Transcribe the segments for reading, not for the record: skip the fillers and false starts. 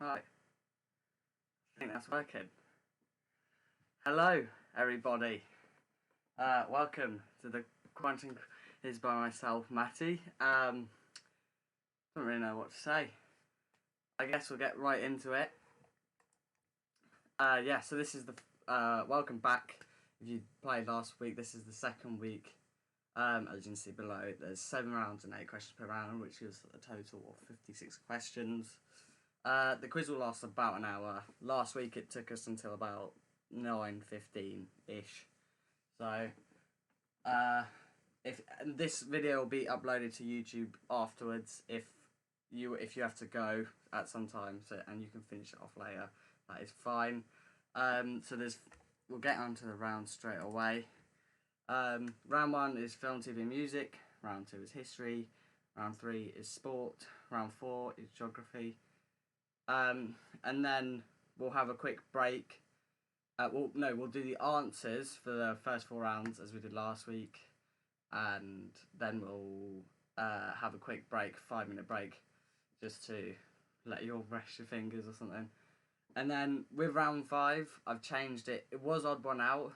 Right, I think that's working. Hello, everybody. Welcome to the Quantum Quiz by myself, Matty. Don't really know what to say. I guess we'll get right into it. Yeah, so this is the welcome back. If you played last week, this is the second week. As you can see below, there's 7 rounds and 8 questions per round, which is a total of 56 questions. The quiz will last about an hour. Last week it took us until about 9:15-ish. So, if this video will be uploaded to YouTube afterwards, if you have to go at some time, and you can finish it off later, that is fine. So we'll get on to the round straight away. Round 1 is film, TV, and music. Round 2 is history. Round 3 is sport. Round 4 is geography. And then we'll have a quick break. We'll do the answers for the first 4 rounds as we did last week, and then we'll have a quick break, 5-minute break, just to let you all rest your fingers or something. And then with round 5, I've changed it. It was odd one out,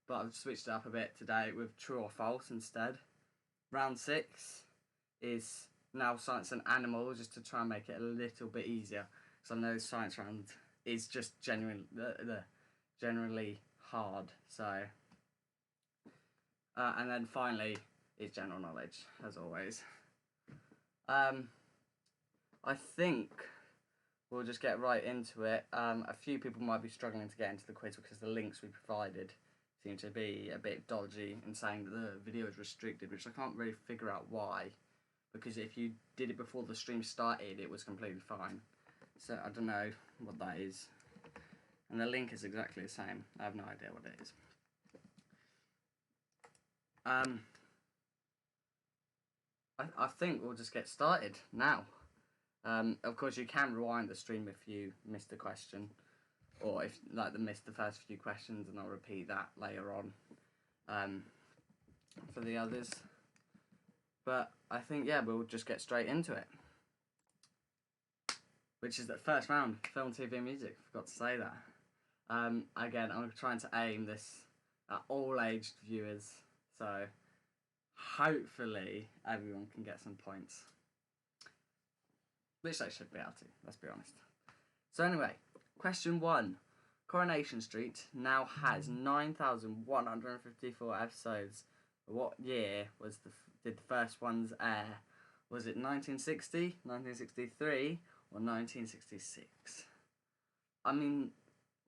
but I've switched it up a bit today with true or false instead. Round 6 is now science and animal, just to try and make it a little bit easier. So I know science round is just generally hard. So, and then finally is general knowledge, as always. I think we'll just get right into it. A few people might be struggling to get into the quiz because the links we provided seem to be a bit dodgy and saying that the video is restricted, which I can't really figure out why. Because if you did it before the stream started, it was completely fine. So I don't know what that is. And the link is exactly the same. I have no idea what it is. I think we'll just get started now. Of course, you can rewind the stream if you missed a question, or if missed the first few questions, and I'll repeat that later on for the others. But I think, yeah, we'll just get straight into it. Which is the first round, film, TV, and music. Forgot to say that. Again, I'm trying to aim this at all aged viewers, so hopefully everyone can get some points. Which they should be able to, let's be honest. So anyway, question 1. Coronation Street now has 9,154 episodes. What year did the first ones air? Was it 1960, 1963, or 1966? I mean,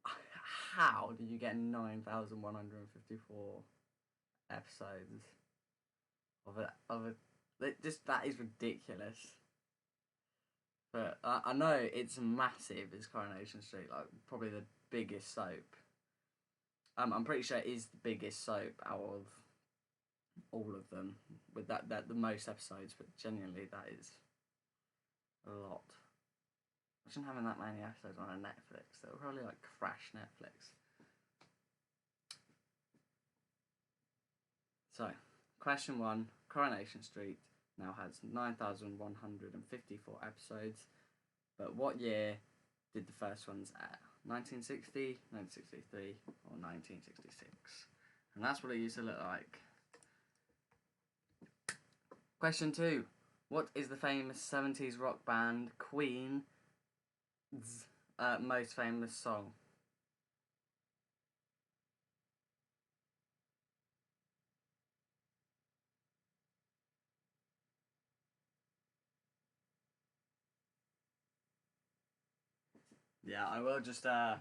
how did you get 9,154 episodes that is ridiculous. But I know it's massive. It's Coronation Street, like probably the biggest soap. I'm pretty sure it is the biggest soap out of all of them, with that the most episodes. But genuinely, that is a lot. Imagine having that many episodes on a Netflix. That would probably like crash Netflix. So, question 1. Coronation Street now has 9,154 episodes. But what year did the first ones air? 1960, 1963, or 1966? And that's what it used to look like. Question 2. What is the famous 70s rock band Queen's most famous song? Yeah, I will just I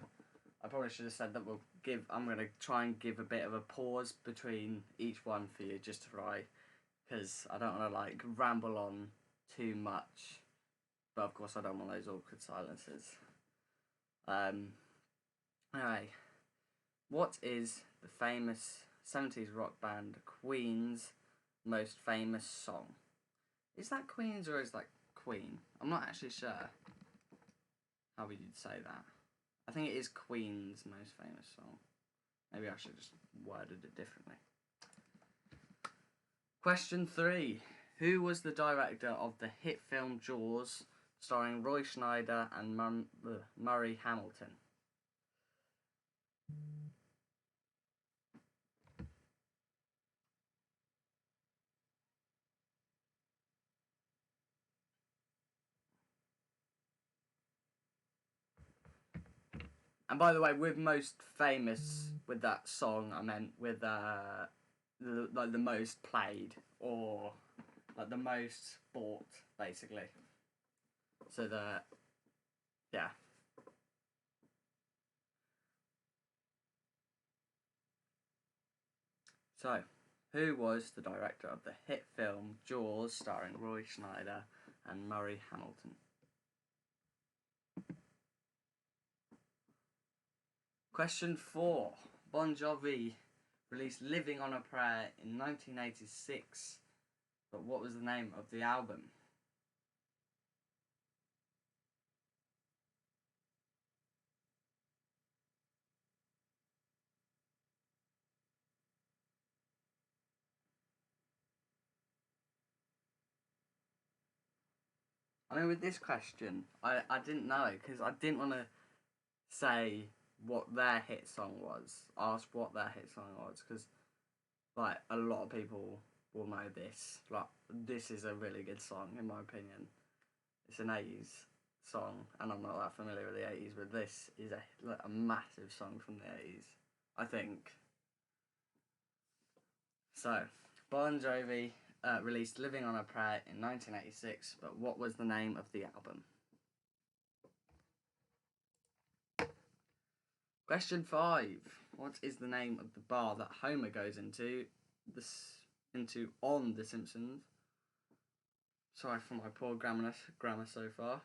probably should have said that I'm going to try and give a bit of a pause between each one for you, just to try, because I don't want to like ramble on too much, but of course I don't want those awkward silences. Anyway, what is the famous 70s rock band Queen's most famous song? Is that Queen's or is that Queen? I'm not actually sure how would you say that. I think it is Queen's most famous song. Maybe I should just worded it differently. Question 3. Who was the director of the hit film Jaws, starring Roy Schneider and Murray Hamilton. And by the way, with most famous with that song, I meant with like the most played or like the most bought, basically. So yeah. So, who was the director of the hit film Jaws, starring Roy Schneider and Murray Hamilton? Question 4. Bon Jovi released Living on a Prayer in 1986, but what was the name of the album? I mean, with this question, I didn't know, because I didn't want to say what their hit song was, ask what their hit song was, because like a lot of people will know this. Like, this is a really good song in my opinion. It's an 80s song, and I'm not that familiar with the 80s, but this is a massive song from the 80s, I think. So, Bon Jovi released Living on a Prayer in 1986, but what was the name of the album? Question 5. What is the name of the bar that Homer goes into on The Simpsons? Sorry for my poor grammar so far.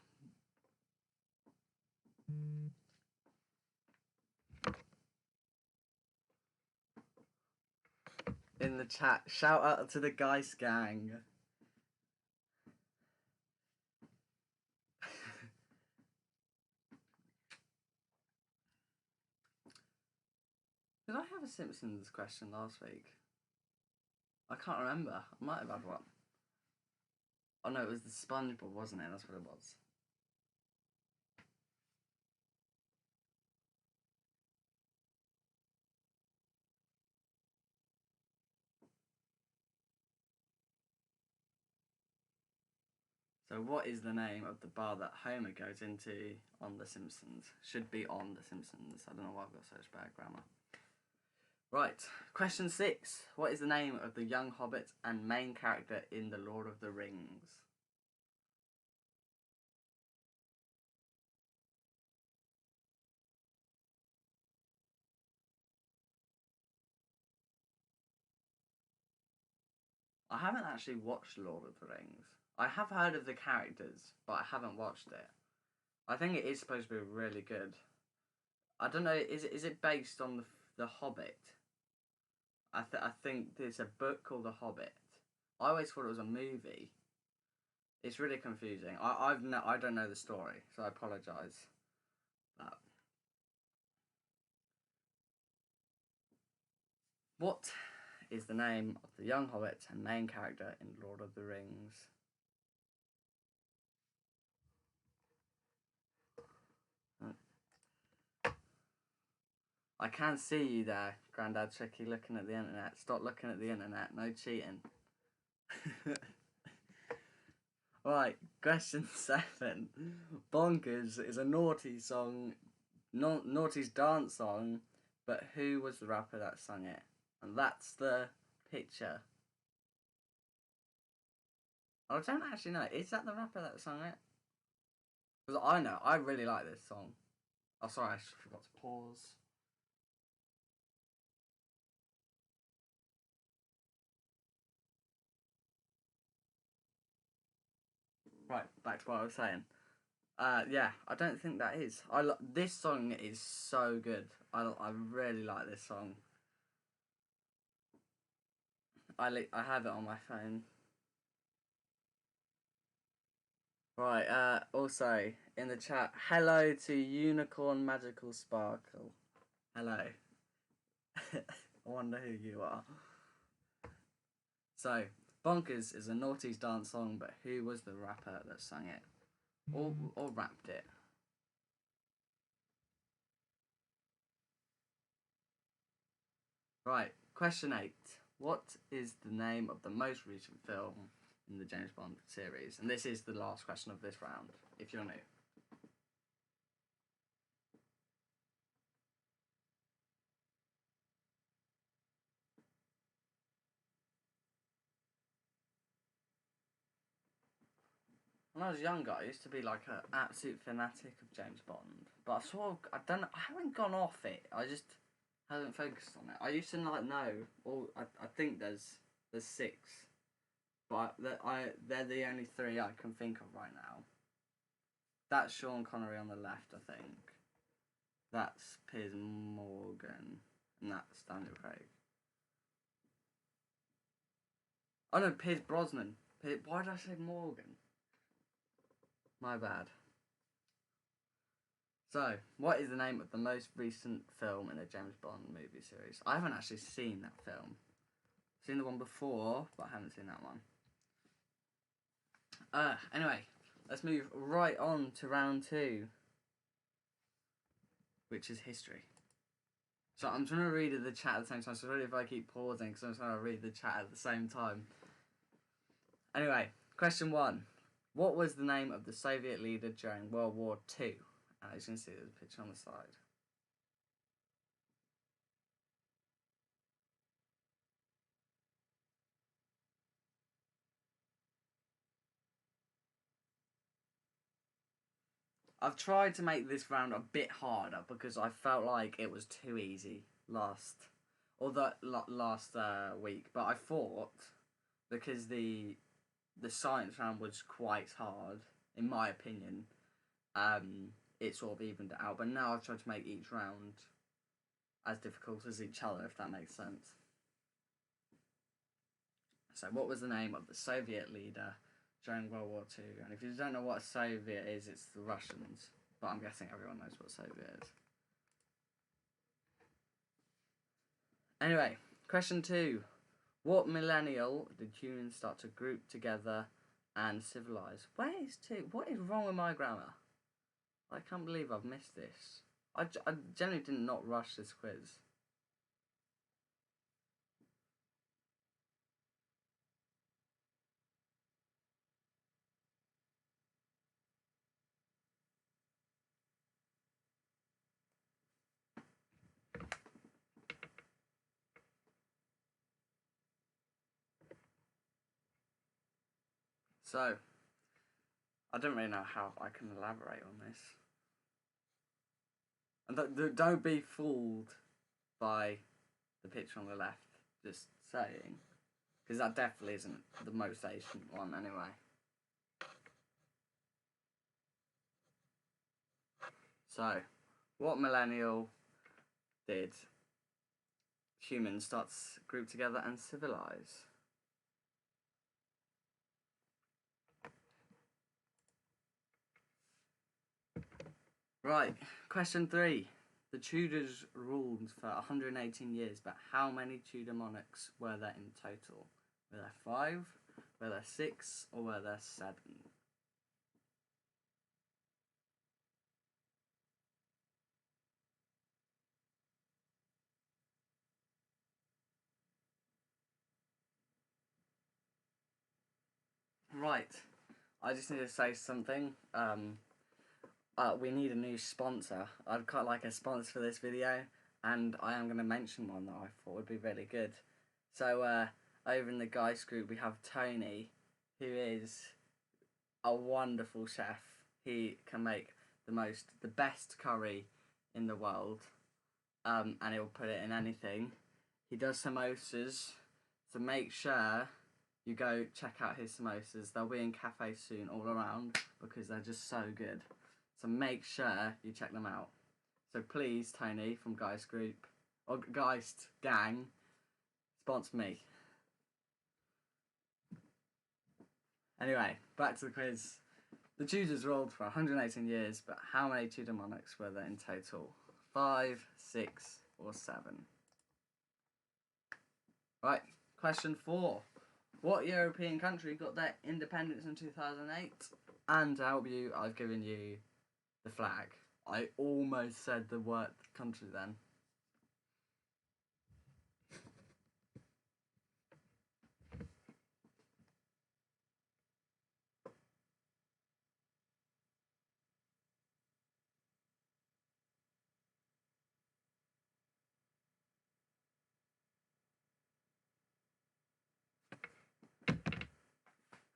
In the chat, shout out to the Geist Gang. Did I have a Simpsons question last week? I can't remember. I might have had one. Oh no, it was the SpongeBob, wasn't it? That's what it was. So what is the name of the bar that Homer goes into on The Simpsons? Should be on The Simpsons. I don't know why I've got such bad grammar. Right, question 6. What is the name of the young hobbit and main character in The Lord of the Rings? I haven't actually watched Lord of the Rings. I have heard of the characters, but I haven't watched it. I think it is supposed to be really good. I don't know, is it based on the Hobbit? I think there's a book called The Hobbit. I always thought it was a movie. It's really confusing. I don't know the story, so I apologise. What is the name of the young hobbit and main character in Lord of the Rings? I can see you there, Grandad Tricky, looking at the internet. Stop looking at the internet. No cheating. Right, question 7. Bonkers is a naughty song, Naughty's dance song, but who was the rapper that sang it? And that's the picture. I don't actually know. Is that the rapper that sang it? Because I know, I really like this song. Oh, sorry, I forgot to pause. Right, back to what I was saying. Yeah, I don't think that is. This song is so good. I really like this song. I have it on my phone. Right, also, in the chat, hello to Unicorn Magical Sparkle. Hello. I wonder who you are. So, Bonkers is a Naughty's dance song, but who was the rapper that sang it? or wrapped it. Right, question 8. What is the name of the most recent film in the James Bond series? And this is the last question of this round, if you're new. When I was younger, I used to be like an absolute fanatic of James Bond. But I sort of, I haven't gone off it. I just haven't focused on it. I used to like know, I think there's 6. But they're the only 3 I can think of right now. That's Sean Connery on the left, I think. That's Piers Morgan. And that's Daniel Craig. Oh no, Piers Brosnan. Why did I say Morgan? My bad. So, what is the name of the most recent film in the James Bond movie series? I haven't actually seen that film. I've seen the one before, but I haven't seen that one. Anyway, let's move right on to round 2, which is history. So I'm trying to read the chat at the same time, so sorry if I keep pausing, because I'm trying to read the chat at the same time. Anyway, question 1. What was the name of the Soviet leader during World War II? And as you can see, there's a picture on the side. I've tried to make this round a bit harder because I felt like it was too easy last week. But I thought, because the science round was quite hard, in my opinion, it sort of evened it out. But now I've tried to make each round as difficult as each other, if that makes sense. So what was the name of the Soviet leader during World War II? And if you don't know what a Soviet is, it's the Russians. But I'm guessing everyone knows what a Soviet is. Anyway, question 2. What millennial did humans start to group together and civilise? Where is 2? What is wrong with my grammar? I can't believe I've missed this. I generally did not rush this quiz. So, I don't really know how I can elaborate on this. And don't be fooled by the picture on the left, just saying. Because that definitely isn't the most ancient one anyway. So, what millennial did humans start to group together and civilise? Right, question 3. The Tudors ruled for 118 years, but how many Tudor monarchs were there in total? Were there 5, were there 6, or were there 7? Right, I just need to say something. We need a new sponsor. I'd quite like a sponsor for this video, and I am going to mention one that I thought would be really good. So, over in the guys group, we have Tony, who is a wonderful chef. He can make the best curry in the world, and he'll put it in anything. He does samosas, so make sure you go check out his samosas. They'll be in cafes soon all around because they're just so good. So make sure you check them out. So please, Tony from Geist Group, or Geist Gang, sponsor me. Anyway, back to the quiz. The Tudors ruled for 118 years, but how many Tudor monarchs were there in total? 5, 6, or 7? Right, question 4. What European country got their independence in 2008? And to help you, I've given you the flag. I almost said the word country then.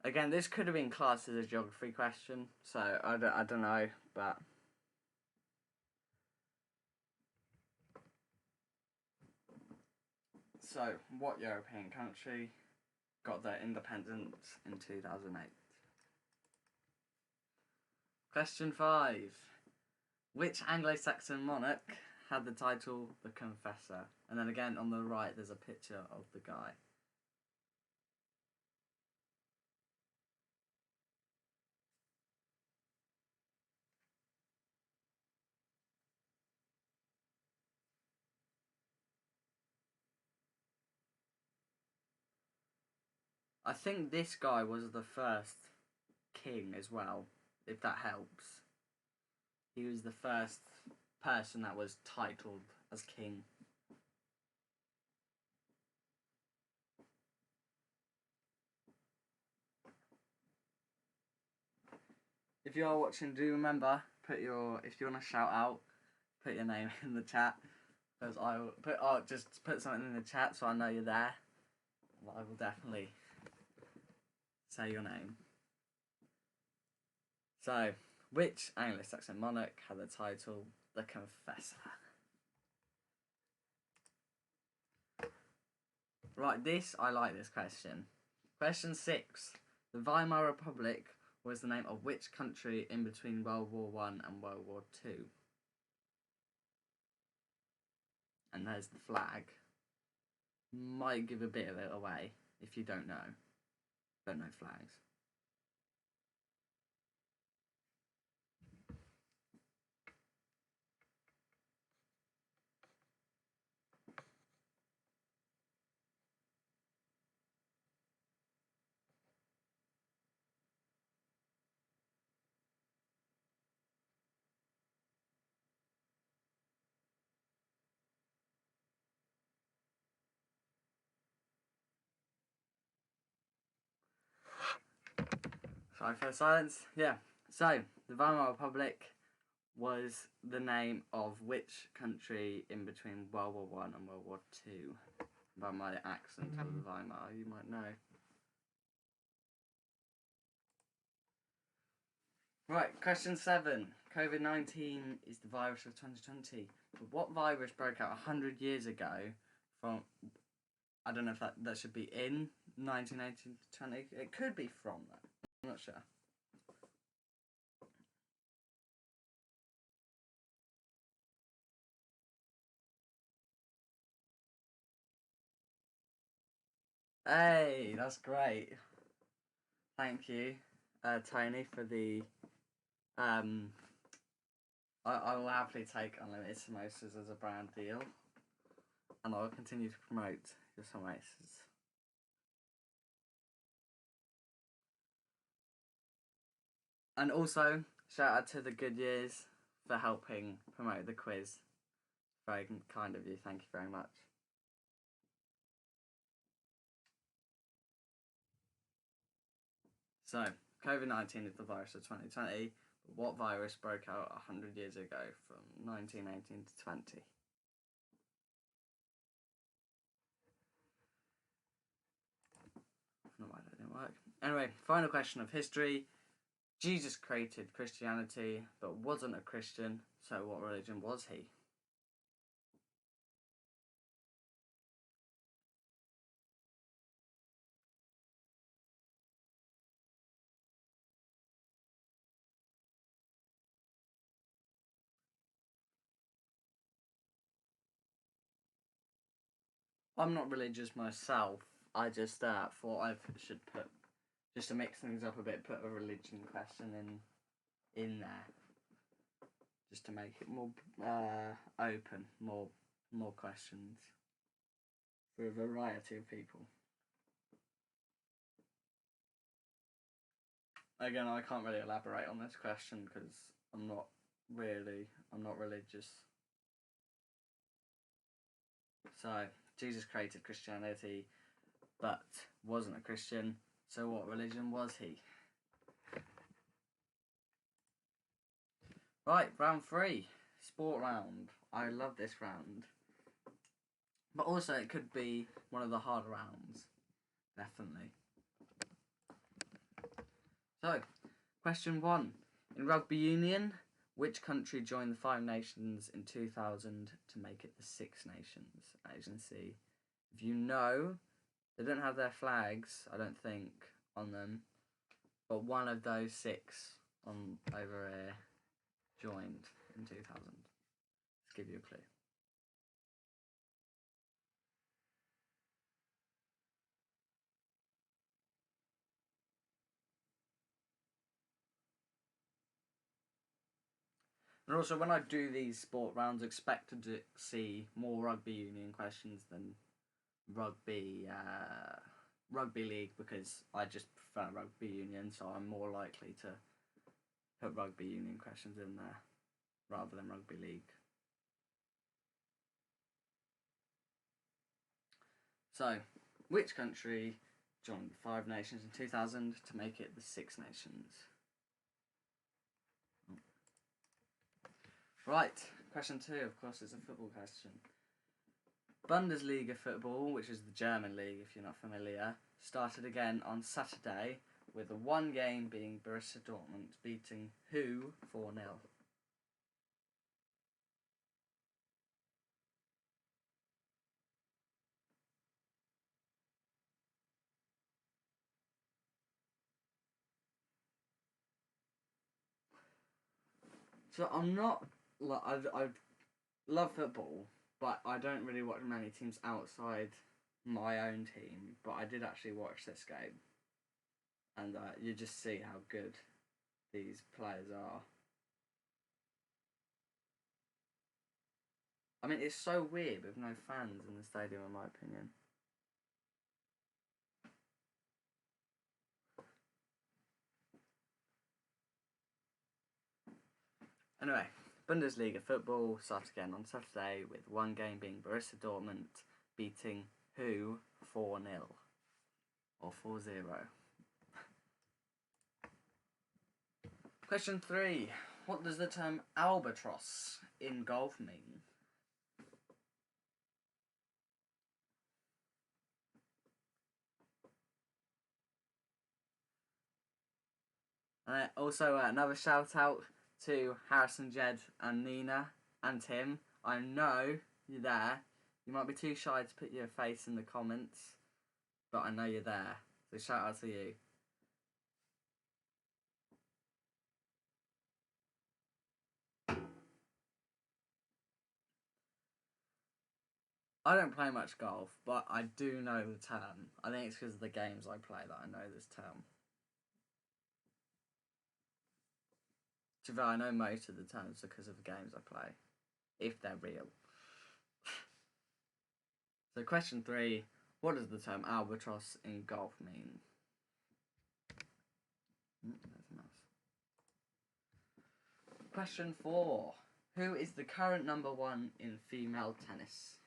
Again, this could have been classed as a geography question, so I don't know, but... So, what European country got their independence in 2008? Question 5. Which Anglo-Saxon monarch had the title the Confessor? And then again, on the right, there's a picture of the guy. I think this guy was the first king as well, if that helps. He was the first person that was titled as king. If you are watching, do remember, if you want to shout out, put your name in the chat. Because I will just put something in the chat so I know you're there. I will definitely say your name. So, which Anglo-Saxon monarch had the title the Confessor? Right, I like this question. Question 6. The Weimar Republic was the name of which country in between World War I and World War II? And there's the flag. Might give a bit of it away if you don't know flags. Sorry for the silence. Yeah, so the Weimar Republic was the name of which country in between World War I and World War II? By my accent of the Weimar, you might know. Right, question 7. COVID-19 is the virus of 2020. But what virus broke out 100 years ago from... I don't know if that should be in 1918 to 20. It could be from that. I'm not sure. Hey, that's great. Thank you, Tony, for the... I will happily take unlimited samosas as a brand deal. And I will continue to promote your samosas. And also, shout out to the Good Years for helping promote the quiz. Very kind of you, thank you very much. So, COVID-19 is the virus of 2020, but what virus broke out 100 years ago from 1918 to 20? I don't know why that didn't work. Anyway, final question of history. Jesus created Christianity, but wasn't a Christian, so what religion was he? I'm not religious myself. I just thought I should put, just to mix things up a bit, put a religion question in there, just to make it more open, more questions for a variety of people. Again, I can't really elaborate on this question because I'm not religious. So, Jesus created Christianity, but wasn't a Christian, so what religion was he? Right, round 3, sport round. I love this round. But also it could be one of the harder rounds, definitely. So, question 1. In rugby union, which country joined the 5 Nations in 2000 to make it the 6 Nations? As you can see, if you know, they don't have their flags, I don't think, on them, but one of those 6 on over here joined in 2000. Let's give you a clue. And also, when I do these sport rounds, expect to see more rugby union questions than rugby league, because I just prefer rugby union, so I'm more likely to put rugby union questions in there rather than rugby league. So, which country joined the 5 Nations in 2000 to make it the 6 Nations? Right, question 2, of course, is a football question. Bundesliga football, which is the German league if you're not familiar, started again on Saturday with the one game being Borussia Dortmund beating who 4-0? So I'm not, I love football, but I don't really watch many teams outside my own team, but I did actually watch this game, and you just see how good these players are. I mean, it's so weird with no fans in the stadium, in my opinion. Anyway, Bundesliga football starts again on Saturday with one game being Borussia Dortmund beating who 4-0 or 4-0. Question 3. What does the term albatross in golf mean? Also, another shout out to Harrison, Jed and Nina and Tim. I know you're there. You might be too shy to put your face in the comments, but I know you're there. So shout out to you. I don't play much golf, but I do know the term. I think it's because of the games I play that I know this term. To be fair, I know most of the terms because of the games I play, if they're real. So question 3, what does the term albatross in golf mean? That's nice. Question 4, who is the current #1 in female tennis?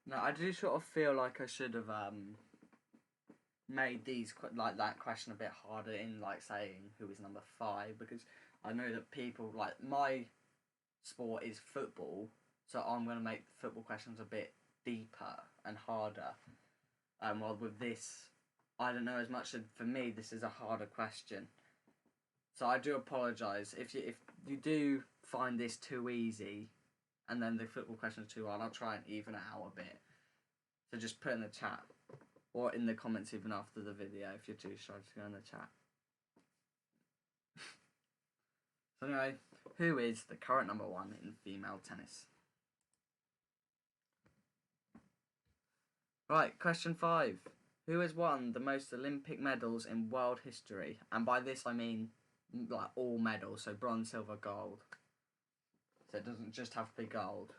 No, I do sort of feel like I should have made these like that question a bit harder in like saying who is #5, because I know that people like my sport is football, so I'm going to make the football questions a bit deeper and harder. While with this, I don't know as much. For me, this is a harder question, so I do apologise if you do find this too easy, and then the football questions too hard. I'll try and even it out a bit. So just put in the chat or in the comments even after the video if you're too shy to go in the chat. So anyway, who is the current #1 in female tennis? Right, question 5. Who has won the most Olympic medals in world history? And by this I mean like all medals, so bronze, silver, gold. So it doesn't just have to be gold.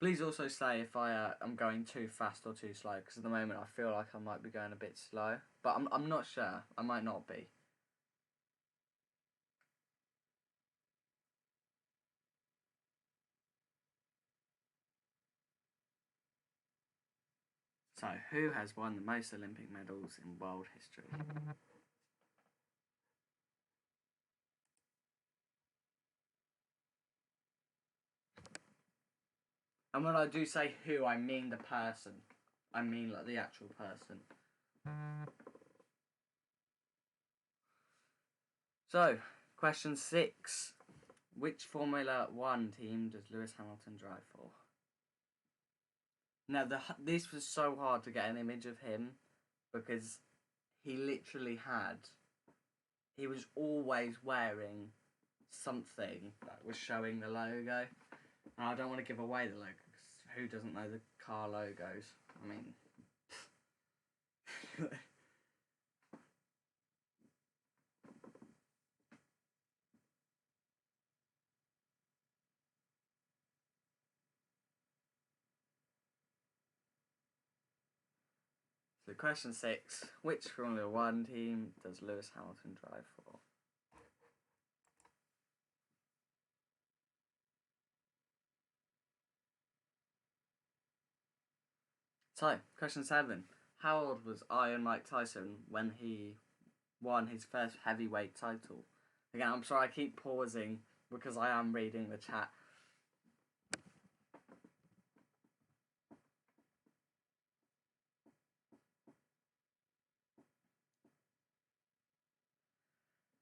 Please also say if I'm going too fast or too slow, because at the moment I feel like I might be going a bit slow. But I'm not sure. I might not be. So, who has won the most Olympic medals in world history? And when I do say who, I mean the person. I mean like the actual person. So, question 6. Which Formula 1 team does Lewis Hamilton drive for? Now, this was so hard to get an image of him because he literally he was always wearing something that was showing the logo. And I don't want to give away the logo because who doesn't know the car logos? I mean... So question 6. Which Formula 1 team does Lewis Hamilton drive for? So, question 7. How old was Iron Mike Tyson when he won his first heavyweight title? Again, I'm sorry I keep pausing because I am reading the chat.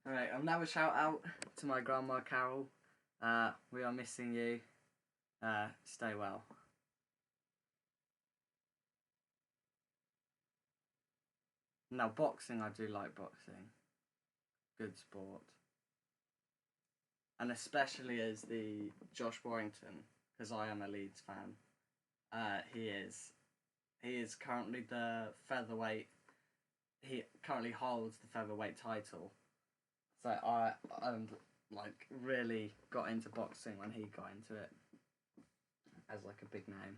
Alright, I'll now shout out to my grandma Carol. We are missing you. Stay well. Now, boxing, I do like boxing. Good sport. And especially as the Josh Warrington, because I am a Leeds fan. He is currently the featherweight. He currently holds the featherweight title. So I like really got into boxing when he got into it as like a big name.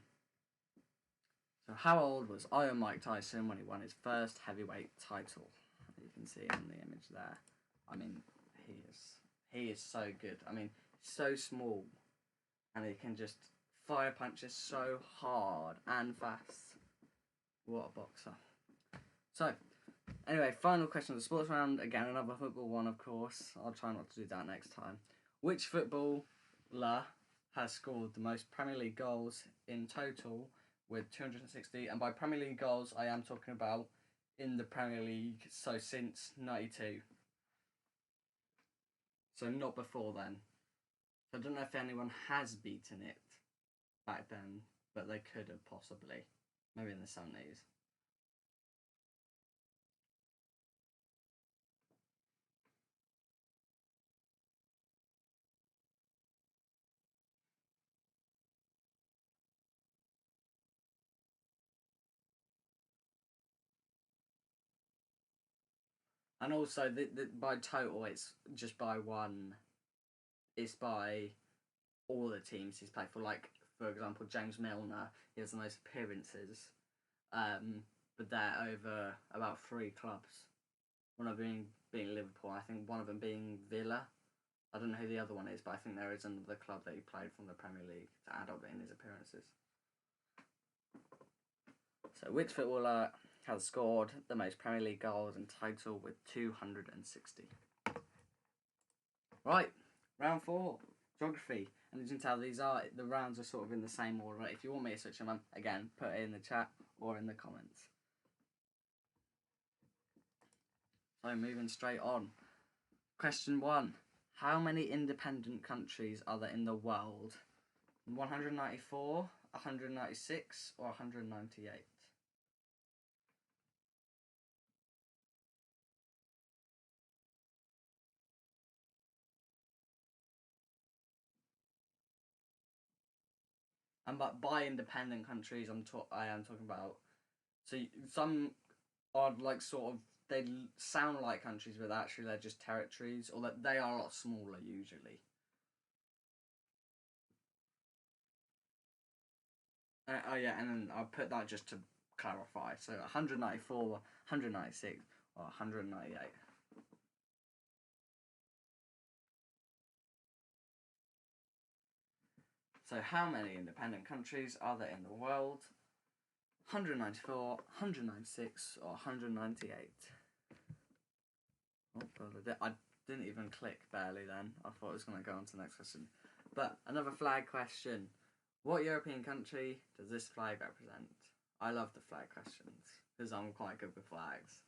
So how old was Iron Mike Tyson when he won his first heavyweight title? You can see in the image there. I mean, he is so good. I mean, so small, and he can just fire punches so hard and fast. What a boxer. So, anyway, final question of the sports round. Again, another football one, of course. I'll try not to do that next time. Which footballer has scored the most Premier League goals in total with 260? And by Premier League goals, I am talking about in the Premier League, so since 92. So not before then. So I don't know if anyone has beaten it back then, but they could have possibly. Maybe in the 70s. And also, by total, it's just by one. It's by all the teams he's played for. Like, for example, James Milner, he has the most appearances. But they're over about 3 clubs. One of them being Liverpool, I think one of them being Villa. I don't know who the other one is, but I think there is another club that he played from the Premier League to add up in his appearances. So, which footballer has scored the most Premier League goals in total with 260? Right, round 4, geography. And as you can tell, the rounds are sort of in the same order. If you want me to switch them up, again, put it in the chat or in the comments. So, moving straight on. Question 1. How many independent countries are there in the world? 194, 196, or 198? And by independent countries, I am talking about. So some are like sort of, they sound like countries, but actually they're just territories, or that they are a lot smaller usually. Oh yeah, and then I'll put that just to clarify. So 194, 196, or 198. So how many independent countries are there in the world? 194, 196, or 198? Oh god, I didn't even click barely then. I thought I was going to go on to the next question. But another flag question. What European country does this flag represent? I love the flag questions because I'm quite good with flags.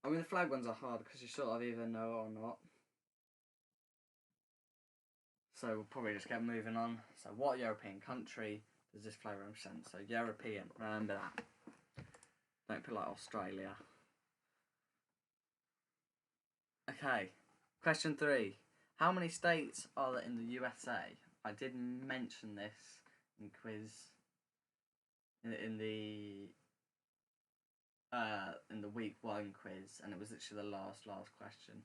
I mean, the flag ones are hard because you sort of either know or not. So we'll probably just get moving on. So what European country does this flag represent? So European, remember that. Don't put like Australia. Okay, question 3. How many states are there in the USA? I did mention this in quiz in the week 1 quiz, and it was literally the last question.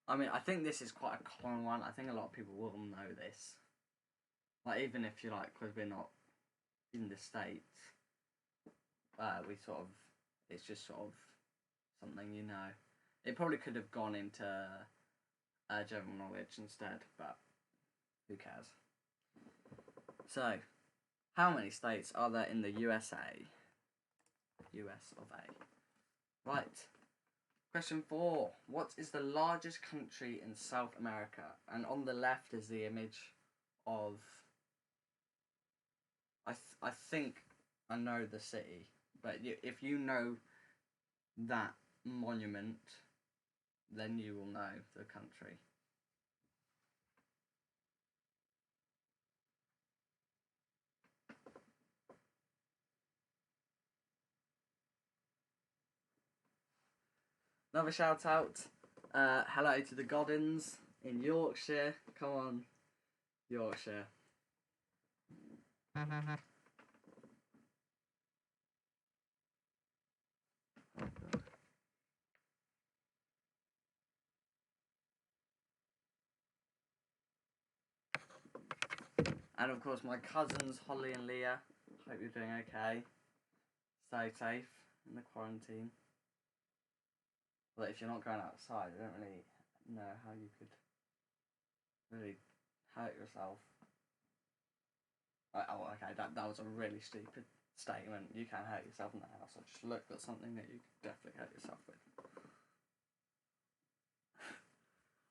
I mean, I think this is quite a common one. I think a lot of people will know this. Like, even if you like, because we're not in the States, we sort of, it's just sort of something you know. It probably could have gone into general knowledge instead, but who cares? So, how many states are there in the USA? US of A. Right. Question 4. What is the largest country in South America? And on the left is the image of... I think I know the city, but if you know that monument, then you will know the country. Another shout out. Hello to the Goddins in Yorkshire. Come on, Yorkshire. And of course my cousins Holly and Leah. Hope you're doing okay. Stay safe in the quarantine. But if you're not going outside, I don't really know how you could really hurt yourself. Oh, okay, that was a really stupid statement. You can't hurt yourself in the house. I just looked at something that you could definitely hurt yourself with.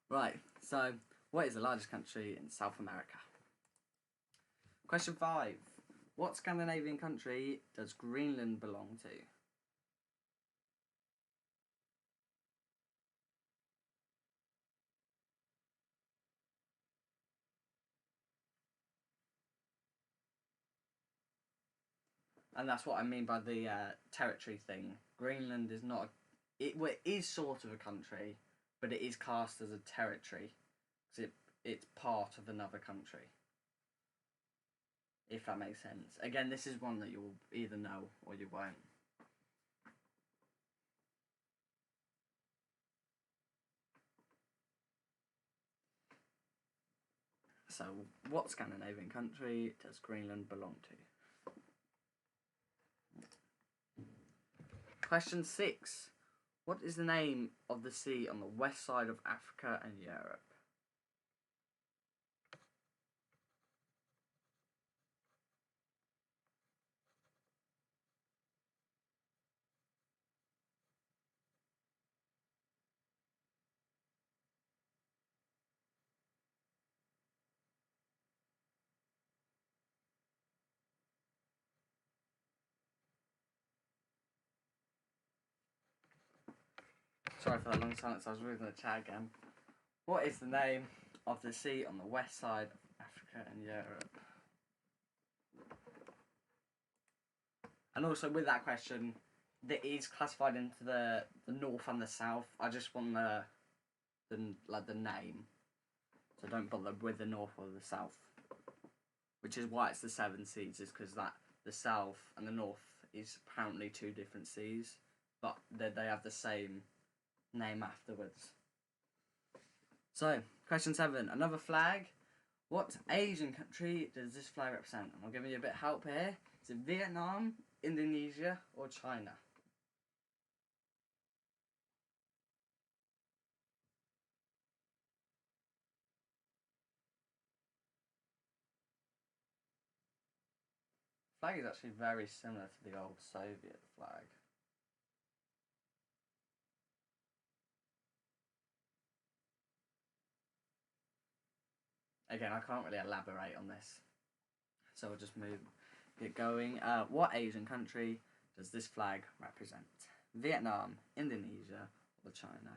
Right, so what is the largest country in South America? Question 5. What Scandinavian country does Greenland belong to? And that's what I mean by the territory thing. Greenland is not... It is sort of a country, but it is cast as a territory. Because it's part of another country. If that makes sense. Again, this is one that you'll either know or you won't. So, what Scandinavian country does Greenland belong to? Question 6. What is the name of the sea on the west side of Africa and Europe? Sorry for that long silence, I was reading the chat again. What is the name of the sea on the west side of Africa and Europe? And also with that question, that is classified into the north and the south. I just want the name, so don't bother with the north or the south. Which is why it's the 7 seas, is because that the south and the north is apparently 2 different seas, but they have the same name afterwards. So, question 7, another flag. What Asian country does this flag represent? And I'll give you a bit of help here. Is it Vietnam, Indonesia, or China? The flag is actually very similar to the old Soviet flag. Again, I can't really elaborate on this, so we'll just get going. What Asian country does this flag represent? Vietnam, Indonesia, or China?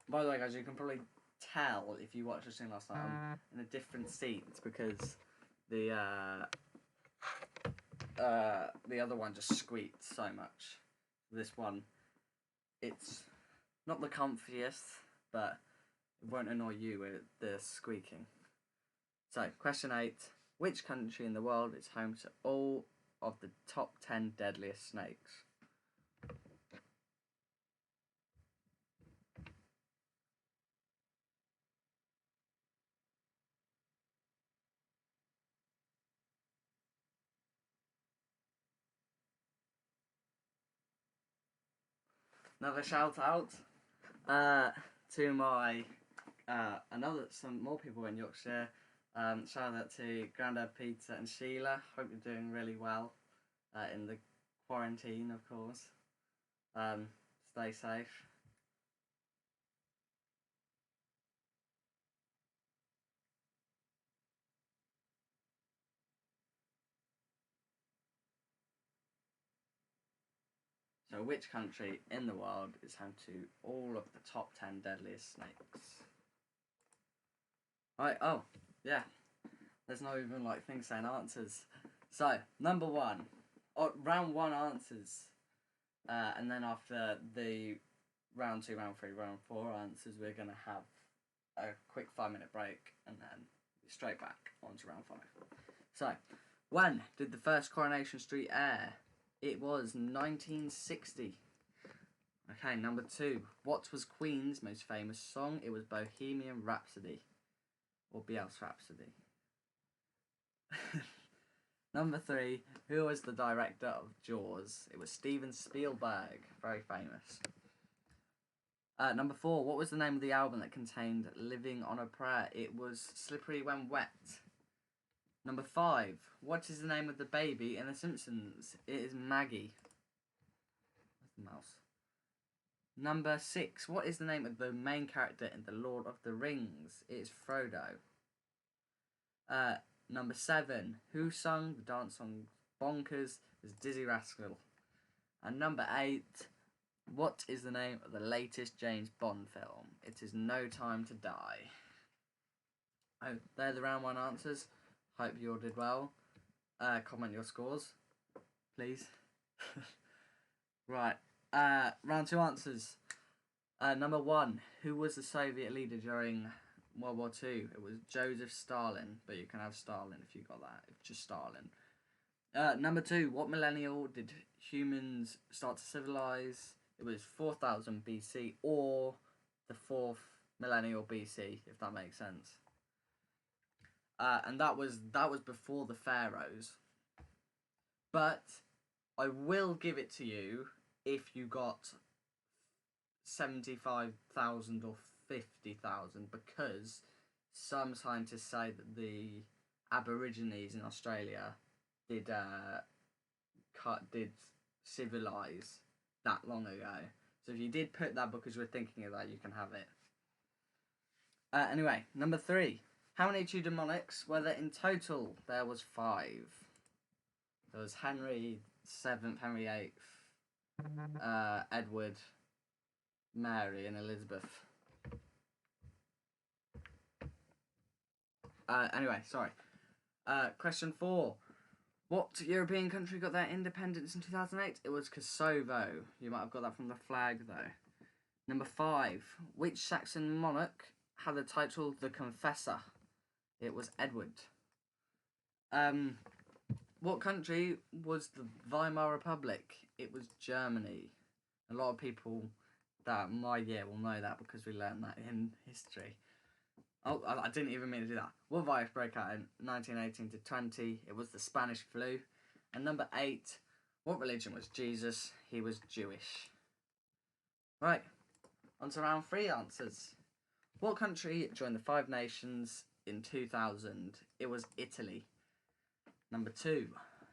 By the way, guys, you can probably tell if you watched the scene last night, I'm in a different seat because the other one just squeaked so much. This one, it's not the comfiest, but it won't annoy you with the squeaking. So, question 8. Which country in the world is home to all of the top 10 deadliest snakes? Another shout out to my some more people in Yorkshire. Shout out to Grandad Peter and Sheila. Hope you're doing really well in the quarantine, of course. Stay safe. So, which country in the world is home to all of the top 10 deadliest snakes? Right, oh, yeah. There's not even like things saying answers. So, number 1. Round 1 answers. And then after the round 2, round 3, round 4 answers, we're going to have a quick 5-minute break and then straight back onto round 5. So, when did the first Coronation Street air? It was 1960. Okay, number 2. What was Queen's most famous song? It was Bohemian Rhapsody. Or Biel's Rhapsody. Number 3. Who was the director of Jaws? It was Steven Spielberg. Very famous. Number 4. What was the name of the album that contained Living on a Prayer? It was Slippery When Wet. Number 5. What is the name of the baby in The Simpsons? It is Maggie. Where's the mouse? Number 6. What is the name of the main character in The Lord of the Rings? It is Frodo. Number 7. Who sung the dance song Bonkers? It was Dizzy Rascal. And number 8. What is the name of the latest James Bond film? It is No Time to Die. Oh, they're the round 1 answers. Hope you all did well. Comment your scores, please. Right. Round 2 answers. Number 1. Who was the Soviet leader during World War II? It was Joseph Stalin, but you can have Stalin if you got that. It's just Stalin. Number 2. What millennial did humans start to civilize? It was 4000 BC or the 4th millennial BC, if that makes sense. And that was before the pharaohs. But I will give it to you if you got 75,000 or 50,000, because some scientists say that the Aborigines in Australia did civilise that long ago. So if you did put that because you were thinking of that, you can have it. Anyway, number 3. How many Tudor monarchs were there in total? There was 5. There was Henry VII, Henry VIII, Edward, Mary and Elizabeth. Anyway, sorry. Question 4. What European country got their independence in 2008? It was Kosovo. You might have got that from the flag, though. Number 5. Which Saxon monarch had the title the Confessor? It was Edward. What country was the Weimar Republic? It was Germany. A lot of people that my year will know that because we learned that in history. Oh, I didn't even mean to do that. What virus broke out in 1918 to 20? It was the Spanish flu. And number 8, what religion was Jesus? He was Jewish. Right, on to round 3 answers. What country joined the 5 Nations in 2000? It was Italy. Number 2,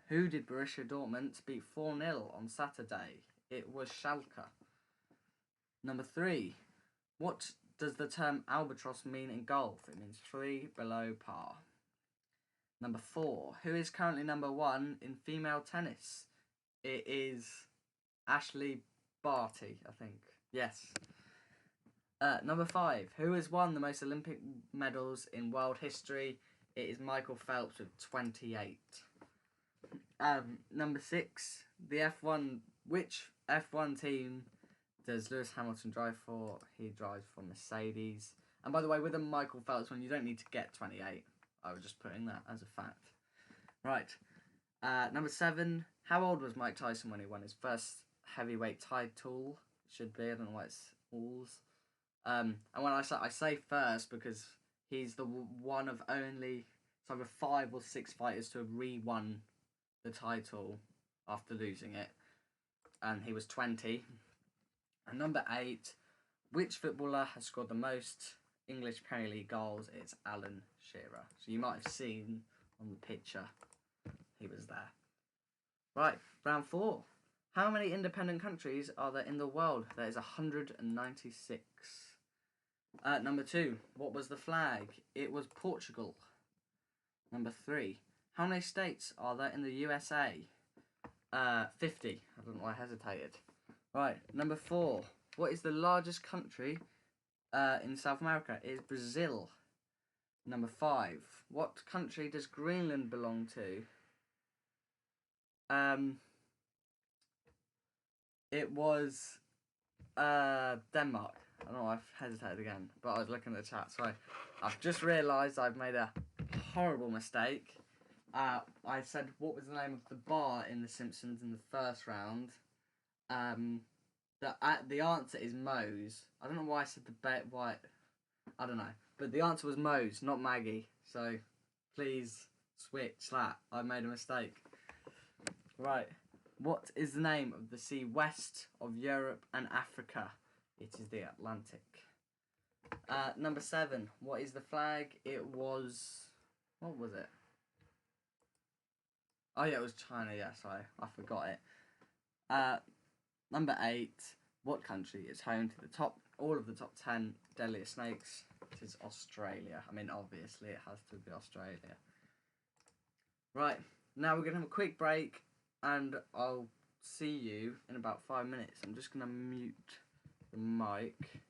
who did Borussia Dortmund beat 4-0 on Saturday? It was Schalke. Number 3, what does the term albatross mean in golf? It means 3 below par. Number 4, who is currently number 1 in female tennis? It is Ashley Barty, I think. Yes. Number 5, who has won the most Olympic medals in world history? It is Michael Phelps with 28. Number 6, the F1. Which F1 team does Lewis Hamilton drive for? He drives for Mercedes. And by the way, with a Michael Phelps one, you don't need to get 28. I was just putting that as a fact. Right. Number 7, how old was Mike Tyson when he won his first heavyweight title? Should be, I don't know why it's alls. And when I say first because he's the one of only either 5 or 6 fighters to have re-won the title after losing it. And he was 20. And number 8, which footballer has scored the most English Premier League goals? It's Alan Shearer. So you might have seen on the picture he was there. Right, round 4. How many independent countries are there in the world? There is 196. Number 2, what was the flag? It was Portugal. Number 3, how many states are there in the USA? 50. I don't know why I hesitated. Right, number 4, what is the largest country in South America? It is Brazil. Number 5, what country does Greenland belong to? It was Denmark. I don't know, I've hesitated again, but I was looking at the chat. So I've just realised I've made a horrible mistake. I said what was the name of the bar in The Simpsons in the first round. The answer is Moe's. I don't know why I said why. I don't know, but the answer was Moe's, not Maggie. So please switch that. I made a mistake. Right. What is the name of the sea west of Europe and Africa? It is the Atlantic. Number 7. What is the flag? It was... What was it? Oh yeah, it was China. Yeah, sorry. I forgot it. Number 8. What country is home to all of the top 10 deadliest snakes? It is Australia. I mean, obviously, it has to be Australia. Right. Now we're going to have a quick break. And I'll see you in about 5 minutes. I'm just going to mute the mic.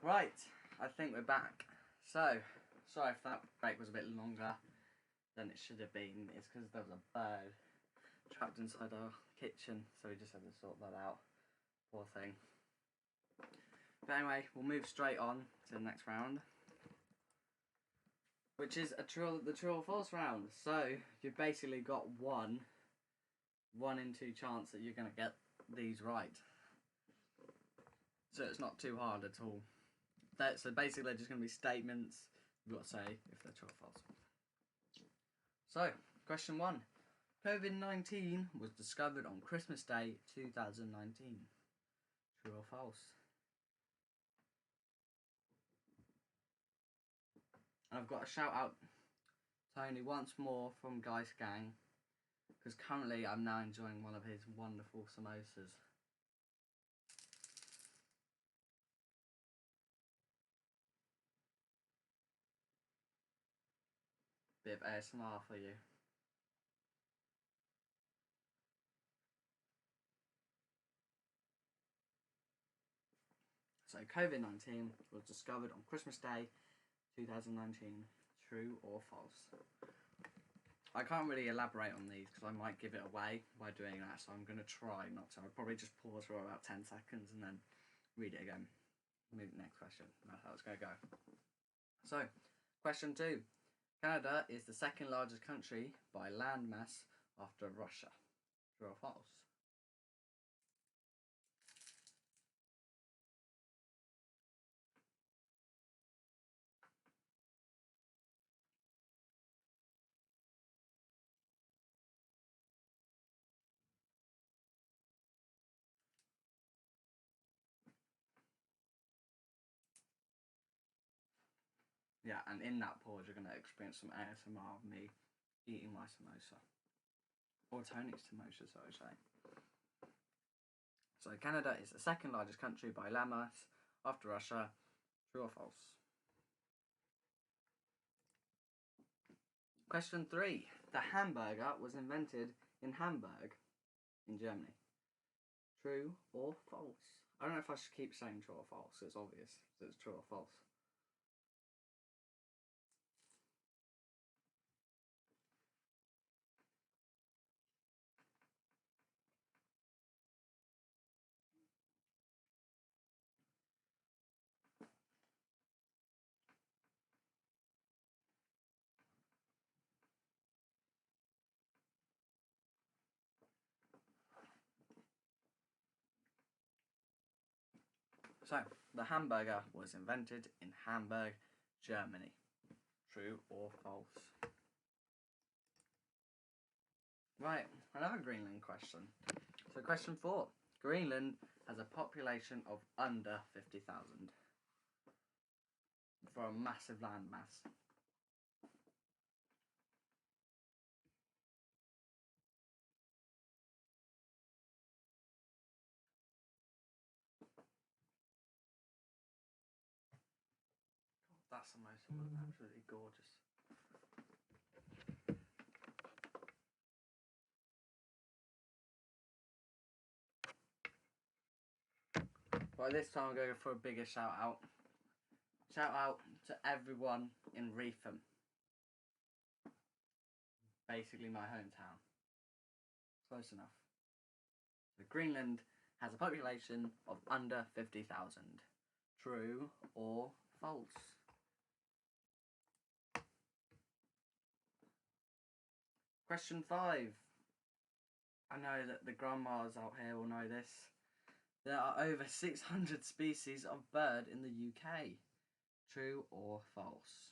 Right, I think we're back. So, sorry if that break was a bit longer than it should have been. It's because there was a bird trapped inside our kitchen, so we just had to sort that out. Poor thing. But anyway, we'll move straight on to the next round, which is the true or false round. So you've basically got one in two chance that you're going to get these right. So it's not too hard at all. So basically they're just going to be statements. You've got to say if they're true or false. So, question 1. COVID-19 was discovered on Christmas Day 2019. True or false? And I've got a shout out Tony once more from Guy's Gang, because currently I'm now enjoying one of his wonderful samosas. Bit of ASMR for you. So COVID-19 was discovered on Christmas Day 2019. True or false? I can't really elaborate on these because I might give it away by doing that, so I'm going to try not to. I'll probably just pause for about 10 seconds and then read it again. Move to the next question. That's how it's going to go. So, question 2. Canada is the second largest country by land mass after Russia. True or false? Yeah, and in that pause you're going to experience some ASMR of me eating my samosa. Or Tony's samosa, so I say. So Canada is the second largest country by land mass after Russia. True or false? Question 3. The hamburger was invented in Hamburg in Germany. True or false? I don't know if I should keep saying true or false. It's obvious. So it's true or false. So, the hamburger was invented in Hamburg, Germany. True or false? Right, another Greenland question. So question 4. Greenland has a population of under 50,000 for a massive landmass. That's the most absolutely gorgeous. Well, this time I'm going for a bigger shout out. Shout out to everyone in Reetham. Basically my hometown. Close enough. So Greenland has a population of under 50,000. True or false? Question 5. I know that the grandmas out here will know this. There are over 600 species of bird in the UK. True or false?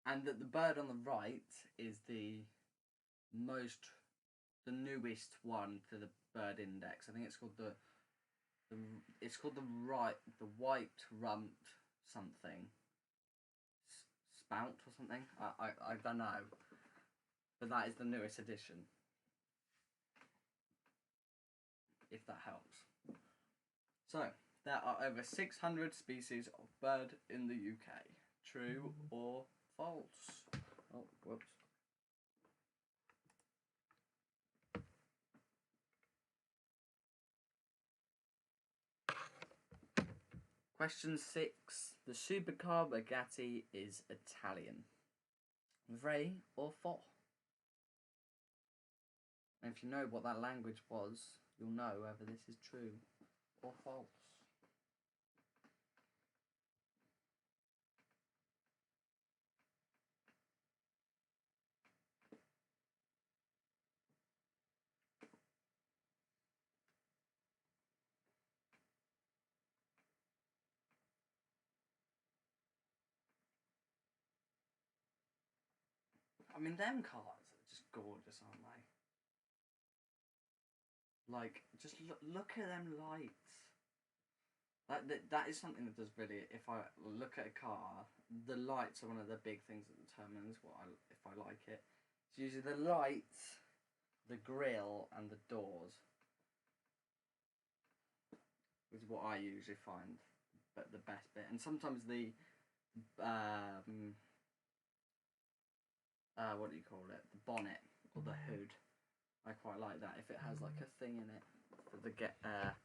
And that the bird on the right is the newest one to the bird index. I think it's called the white rumped something spout or something. I don't know, but that is the newest edition. if that helps. So, there are over 600 species of bird in the UK. True or false? Oh, whoops. Question 6. The supercar Bugatti is Italian. Vrai or faux? And if you know what that language was, you'll know whether this is true or false. I mean, them cars are just gorgeous, aren't they? Like, just look at them lights. That is something that does really. If I look at a car, the lights are one of the big things that determines if I like it. It's usually the lights, the grille, and the doors. Is what I usually find the best bit, and sometimes the what do you call it? The bonnet or the hood. I quite like that if it has like a thing in it for the get air.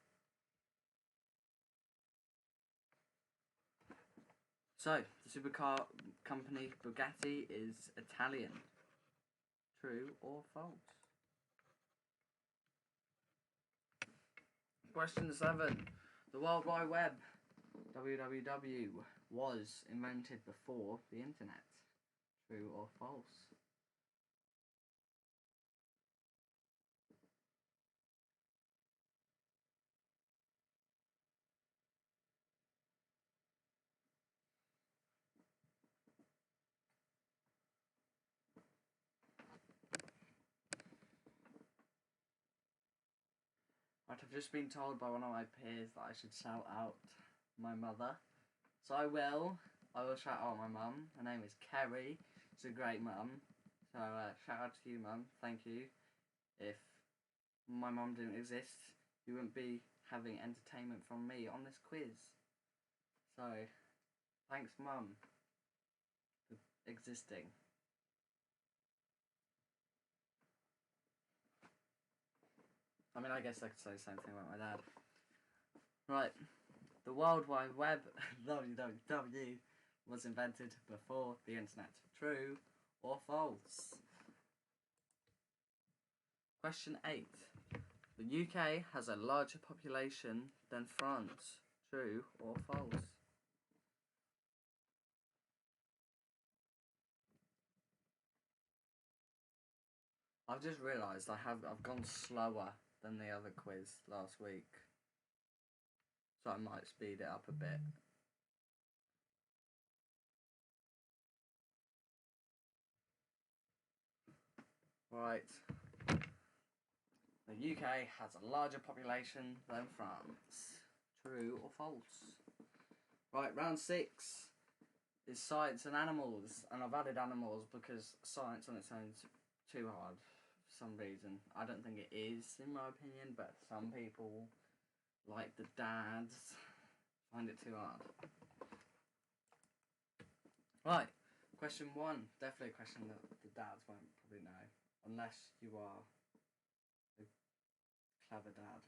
So, the supercar company Bugatti is Italian. True or false? Question 7. The World Wide Web, WWW, was invented before the internet. True or false? Right, I've just been told by one of my peers that I should shout out my mother. So I will shout out my mum. Her name is Kerry. She's a great mum. So shout out to you, mum. Thank you. If my mum didn't exist, you wouldn't be having entertainment from me on this quiz. So, thanks, mum, for existing. I mean, I guess I could say the same thing about my dad. Right, the World Wide Web, WWW, was invented before the internet. True or false? Question 8. The UK has a larger population than France. True or false? I've just realised I've gone slower than the other quiz last week, so I might speed it up a bit. Right. The UK has a larger population than France. True or false? Right, round 6 is science and animals, and I've added animals because science on its own is too hard for some reason. I don't think it is, in my opinion, but some people, like the dads, find it too hard. Right, question 1, definitely a question that the dads won't probably know, unless you are a clever dad.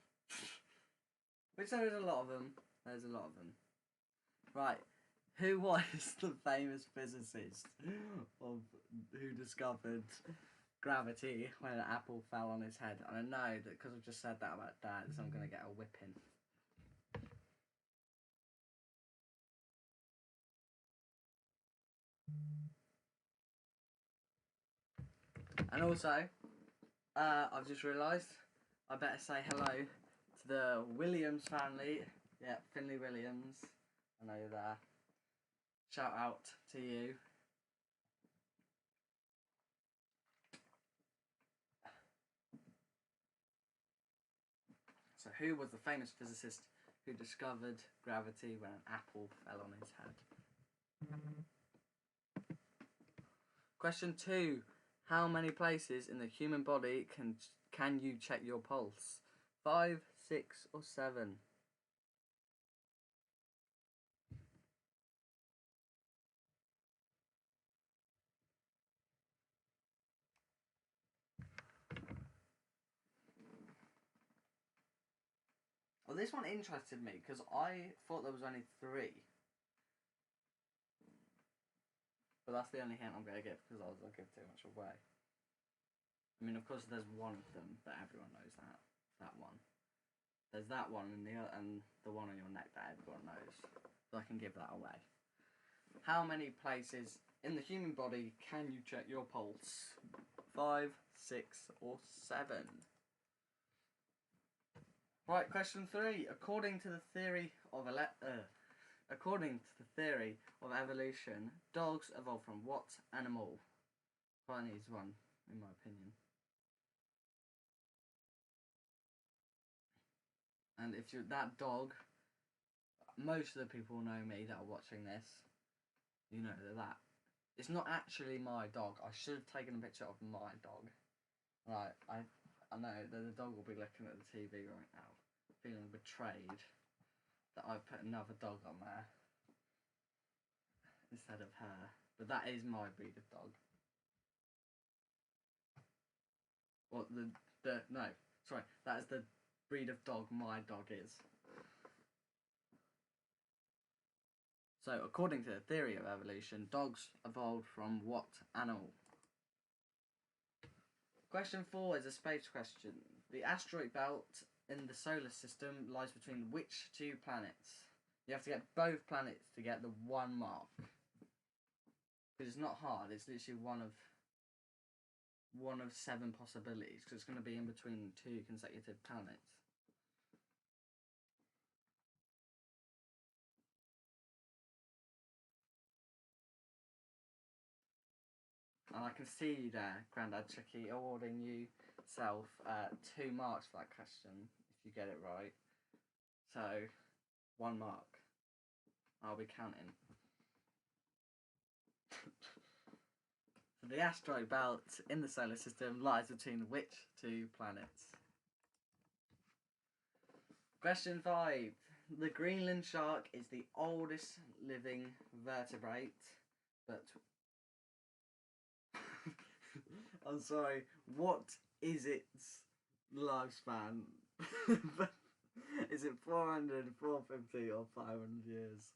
Which there is a lot of them. There's a lot of them. Right, who was the famous physicist who discovered gravity when an apple fell on his head? And I know that because I've just said that about dads, I'm going to get a whipping. And also, I've just realised I better say hello to the Williams family. Yeah, Finley Williams. I know you're there. Shout out to you. So who was the famous physicist who discovered gravity when an apple fell on his head? Question 2. How many places in the human body can you check your pulse? 5, 6 or 7? Well, this one interested me because I thought there was only 3. But that's the only hint I'm going to give because I was going to give too much away. I mean, of course, there's one of them that everyone knows that one. There's that one and the one on your neck that everyone knows. So I can give that away. How many places in the human body can you check your pulse? 5, 6, or 7? Right, question 3. According to the theory of evolution, dogs evolved from what animal? Quite an easy one, in my opinion. And if you're that dog, most of the people know me that are watching this. You know that. It's not actually my dog. I should have taken a picture of my dog. Right, I know that the dog will be looking at the TV right now, feeling betrayed that I put another dog on there instead of her. But that is my breed of dog. Well, that is the breed of dog my dog is. So, according to the theory of evolution, dogs evolved from what animal? Question 4 is a space question. The asteroid belt in the solar system lies between which 2 planets? You have to get both planets to get the 1 mark. Because it's not hard, it's literally one of 7 possibilities, because it's going to be in between 2 consecutive planets. And I can see you there, Grandad Chucky, awarding yourself 2 marks for that question, if you get it right. So, 1 mark. I'll be counting. So the asteroid belt in the solar system lies between which 2 planets? Question 5. The Greenland shark is the oldest living vertebrate, but... I'm sorry, what is its lifespan? Is it 400, 450 or 500 years?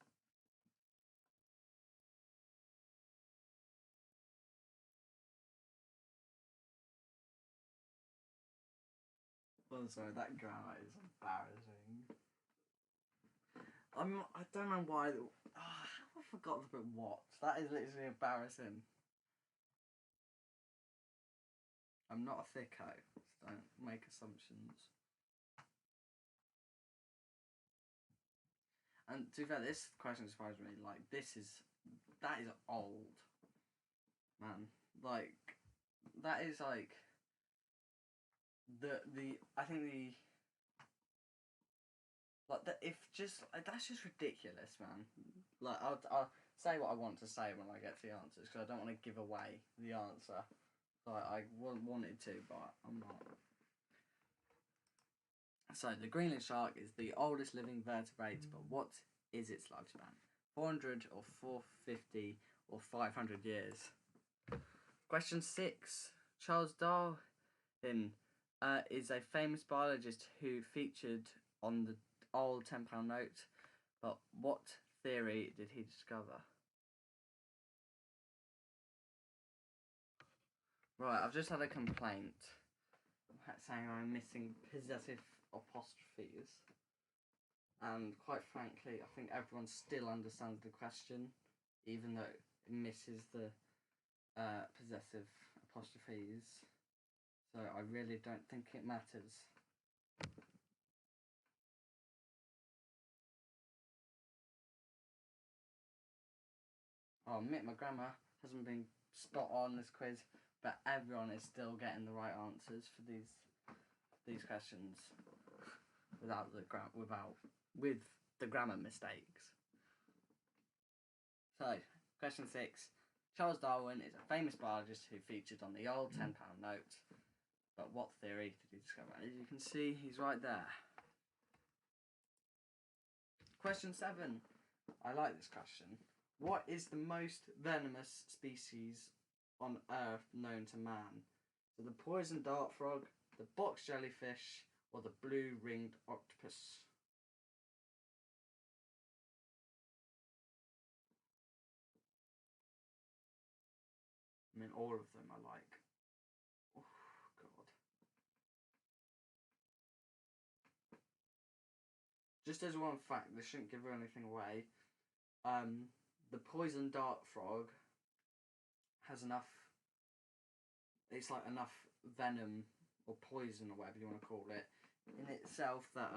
I'm sorry, that grammar is embarrassing. I don't know why. I forgot to put what. That is literally embarrassing. I'm not a thicko, so don't make assumptions. And to be fair, this question surprised me. Like, that is old, man. Like, that is like that's just ridiculous, man. Like, I'll say what I want to say when I get to the answers, because I don't want to give away the answer. Like, I wanted to, but I'm not. So, the Greenland shark is the oldest living vertebrate, but what is its lifespan? 400 or 450 or 500 years? Question 6. Charles Darwin is a famous biologist who featured on the old £10 note, but what theory did he discover? Right, I've just had a complaint saying I'm missing possessive apostrophes, and quite frankly I think everyone still understands the question even though it misses the possessive apostrophes, so I really don't think it matters. I'll admit my grammar hasn't been spot on this quiz, but everyone is still getting the right answers for these questions with the grammar mistakes. So, question 6. Charles Darwin is a famous biologist who featured on the old £10 note, but what theory did he discover? As you can see, he's right there. Question 7. I like this question. What is the most venomous species on Earth known to man? So the poison dart frog, the box jellyfish, or the blue-ringed octopus? I mean, all of them I like. Oh, God. Just as one fact, this shouldn't give anything away. The poison dart frog has enough. It's like enough venom or poison or whatever you want to call it in itself that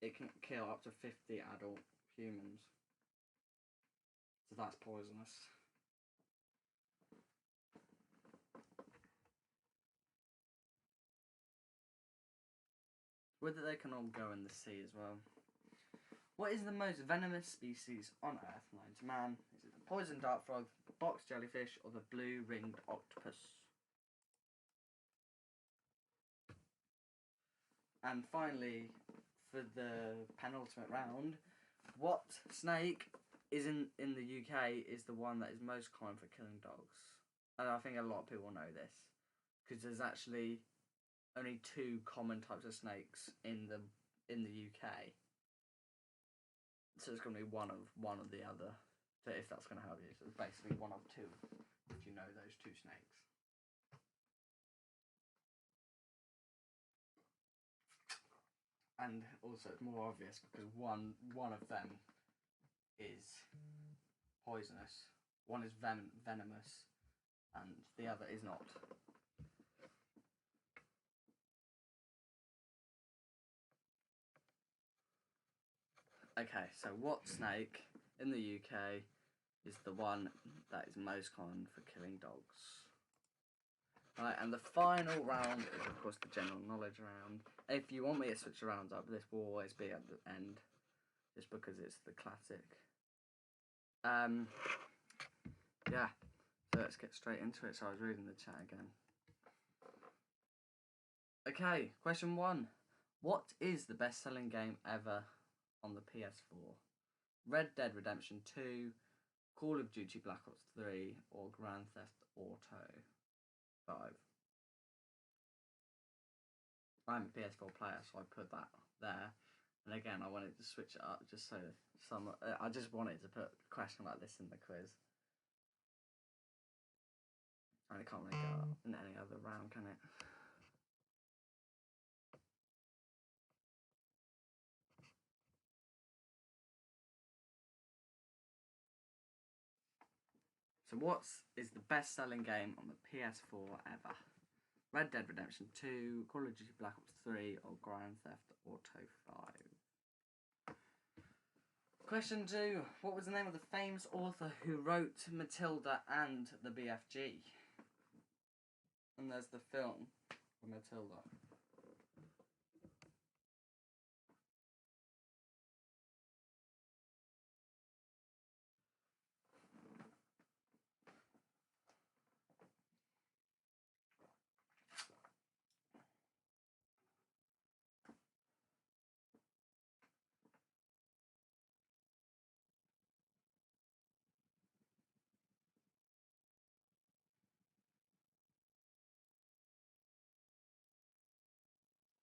it can kill up to 50 adult humans. So that's poisonous. Whether they can all go in the sea as well. What is the most venomous species on Earth known to man? Is it the poison dart frog, the box jellyfish, or the blue-ringed octopus? And finally, for the penultimate round, what snake is in the UK is the one that is most common for killing dogs? And I think a lot of people know this, because there's actually only 2 common types of snakes in the UK. So it's going to be one of the other. So if that's going to help you, so it's basically one of 2. If you know those 2 snakes. And also it's more obvious because one of them is poisonous, one is venomous, and the other is not. Okay, so what snake in the UK is the one that is most common for killing dogs? Right, and the final round is of course the general knowledge round. If you want me to switch the rounds up, this will always be at the end, just because it's the classic. Yeah, so let's get straight into it. So I was reading the chat again. Okay, question 1. What is the best-selling game ever on the PS4? Red Dead Redemption 2, Call of Duty Black Ops 3, or Grand Theft Auto 5? I'm a PS4 player, so I put that there. And again, I wanted to switch it up just so I just wanted to put a question like this in the quiz. And it can't really go up in any other round, can it? So what is the best-selling game on the PS4 ever? Red Dead Redemption 2, Call of Duty Black Ops 3, or Grand Theft Auto 5? Question 2. What was the name of the famous author who wrote Matilda and the BFG? And there's the film for Matilda.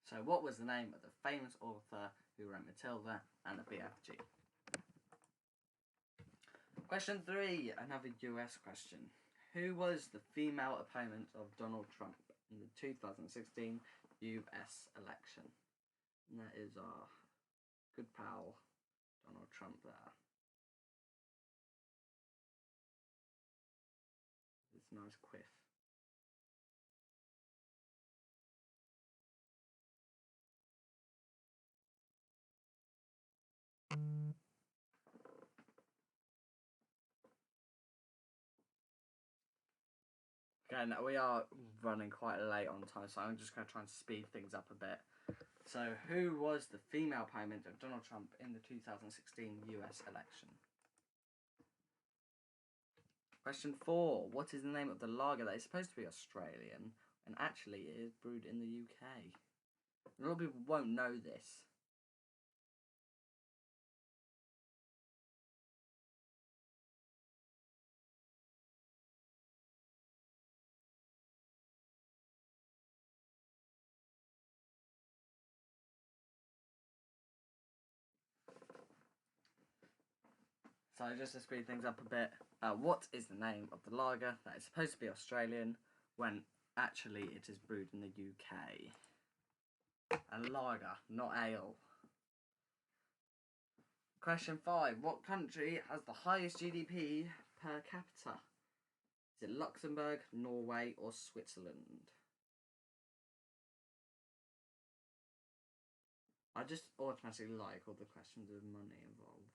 So what was the name of the famous author who wrote Matilda and the BFG? Question 3, another US question. Who was the female opponent of Donald Trump in the 2016 US election? And that is our good pal Donald Trump there. This nice quiff. Okay, now we are running quite late on time, so I'm just going to try and speed things up a bit. So, who was the female opponent of Donald Trump in the 2016 US election? Question 4. What is the name of the lager that is supposed to be Australian and actually is brewed in the UK? A lot of people won't know this. So just to speed things up a bit, what is the name of the lager that is supposed to be Australian when actually it is brewed in the UK? A lager, not ale. Question 5. What country has the highest GDP per capita? Is it Luxembourg, Norway or Switzerland? I just automatically like all the questions with money involved.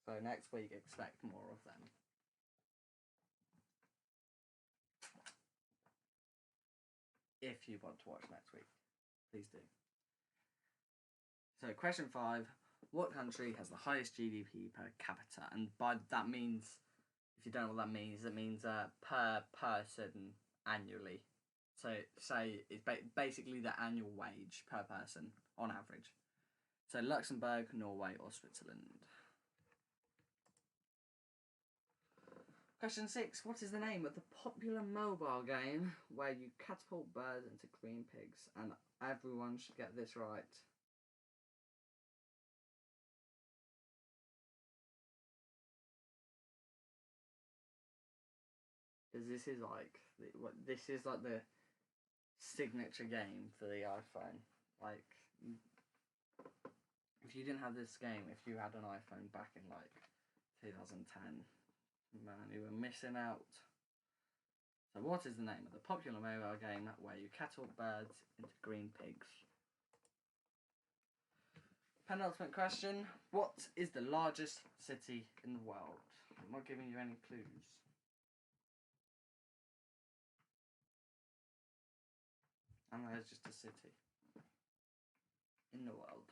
So next week expect more of them. If you want to watch next week, please do. So question 5, what country has the highest GDP per capita? And by that means, if you don't know what that means, it means per person annually. So say it's basically the annual wage per person on average. So Luxembourg, Norway or Switzerland. Question 6. What is the name of the popular mobile game where you catapult birds into green pigs? And everyone should get this right. Because this is like the signature game for the iPhone. Like, if you didn't have this game, if you had an iPhone back in like 2010, man, you were missing out. So what is the name of the popular mobile game where you catapult birds into green pigs? Penultimate question. What is the largest city in the world? I'm not giving you any clues. And there's just a city in the world.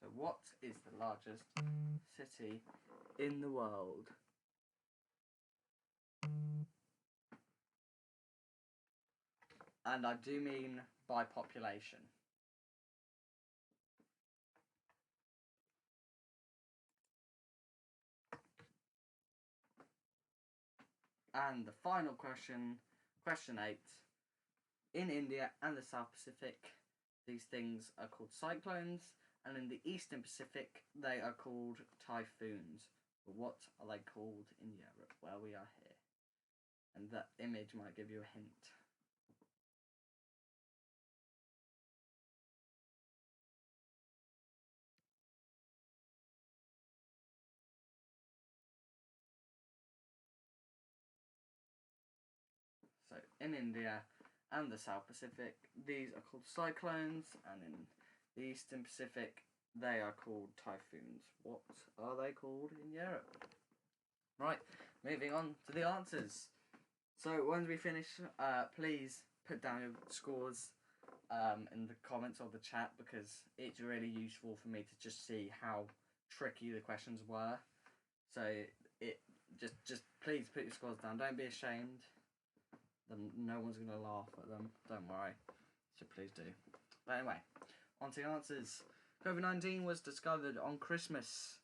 So what is the largest city in the world? And I do mean by population. And the final question, question 8. In India and the South Pacific, these things are called cyclones, and in the Eastern Pacific, they are called typhoons. But what are they called in Europe, where we are here? And that image might give you a hint. So in India and the South Pacific, these are called cyclones, and in the Eastern Pacific, they are called typhoons. What are they called in Europe? Right, moving on to the answers. So when we finish, please put down your scores in the comments or the chat, because it's really useful for me to just see how tricky the questions were. So it just please put your scores down. Don't be ashamed. Then no one's going to laugh at them. Don't worry. So please do. But anyway, on to the answers. COVID-19 was discovered on Christmas.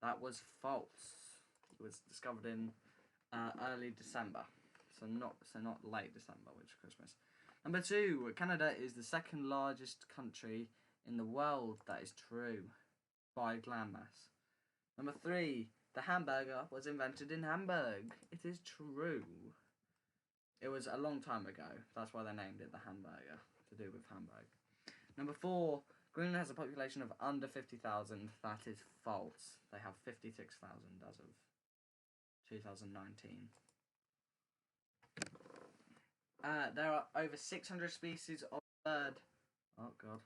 That was false. It was discovered in early December. So not late December, which is Christmas. Number 2, Canada is the second largest country in the world. That is true. By landmass. Number 3, the hamburger was invented in Hamburg. It is true. It was a long time ago. That's why they named it the hamburger, to do with Hamburg. Number 4, Greenland has a population of under 50,000. That is false. They have 56,000 as of 2019. There are over 600 species of bird. Oh god.